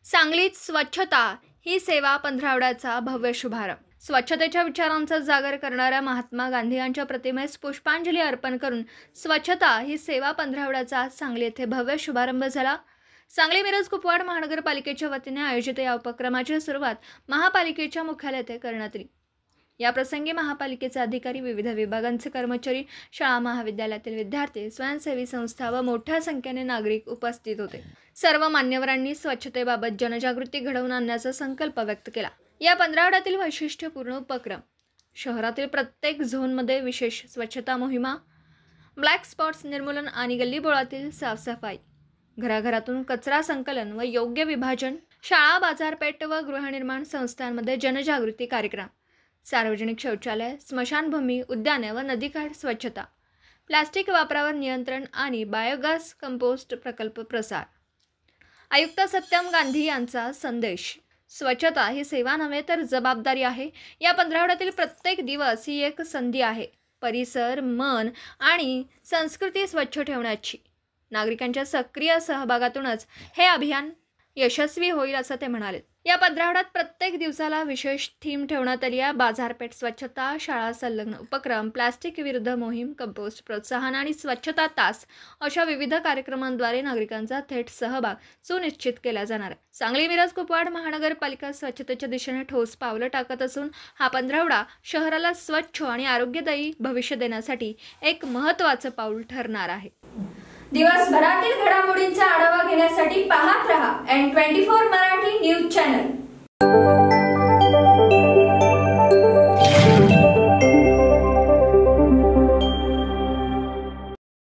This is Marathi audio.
सांगलीत स्वच्छता ही सेवा पंधरवड्याचा भव्य शुभारंभ। स्वच्छतेच्या विचारांचा जागर करणाऱ्या महात्मा गांधी यांच्या प्रतिमेस पुष्पांजली अर्पण करून स्वच्छता ही सेवा पंधरवड्याचा आज सांगली येथे भव्य शुभारंभ झाला। सांगली मिरज कुपवाड महानगरपालिकेच्या वतीने आयोजित या उपक्रमाची सुरुवात महापालिकेच्या मुख्यालय येथे करण्यात आली। या प्रसंगी महापालिकेचे अधिकारी, विविध विभागांचे कर्मचारी, शाळा महाविद्यालयातील विद्यार्थी, स्वयंसेवी संस्था व मोठ्या संख्येने नागरिक उपस्थित होते। सर्व मान्यवरांनी स्वच्छतेबाबत जनजागृती घडवून आणण्याचा संकल्प व्यक्त केला। या पंधरवड्यातील वैशिष्ट्यपूर्ण उपक्रम शहरातील प्रत्येक झोनमध्ये विशेष स्वच्छता मोहिमा, ब्लॅक स्पॉट्स निर्मूलन आणि गल्लीबोळातील साफसफाई, घराघरातून कचरा संकलन व योग्य विभाजन, शाळा, बाजारपेठ व गृहनिर्माण संस्थांमध्ये जनजागृती कार्यक्रम, सार्वजनिक शौचालय, स्मशानभूमी, उद्याने व नदीकाठ स्वच्छता, प्लास्टिक वापरावर नियंत्रण आणि बायोगॅस कंपोस्ट प्रकल्प प्रसार। आयुक्त सत्यम गांधी यांचा संदेश, स्वच्छता ही सेवा नव्हे तर जबाबदारी आहे। या पंधरवड्यातील प्रत्येक दिवस ही एक संधी आहे परिसर, मन आणि संस्कृती स्वच्छ ठेवण्याची। नागरिकांच्या सक्रिय सहभागातूनच हे अभियान यशस्वी होईल असं ते म्हणाले। या पंधरवड्यात प्रत्येक दिवसाला विशेष थीम ठेवण्यात आली आहे। बाजारपेठ स्वच्छता, शाळा संलग्न उपक्रम, प्लास्टिक विरुद्ध मोहीम, कंपोस्ट प्रोत्साहन आणि स्वच्छता तास अशा विविध कार्यक्रमांद्वारे नागरिकांचा थेट सहभाग सुनिश्चित केला जाणार आहे। सांगली मिरज कुपवाड महानगरपालिका स्वच्छतेच्या दिशेने ठोस पावलं टाकत असून हा पंधरवडा शहराला स्वच्छ आणि आरोग्यदायी भविष्य देण्यासाठी एक महत्त्वाचं पाऊल ठरणार आहे। दिवसभरातील घडामोडींचा आढावा घेण्यासाठी पाहत रहा N24 मराठी न्यूज चॅनल।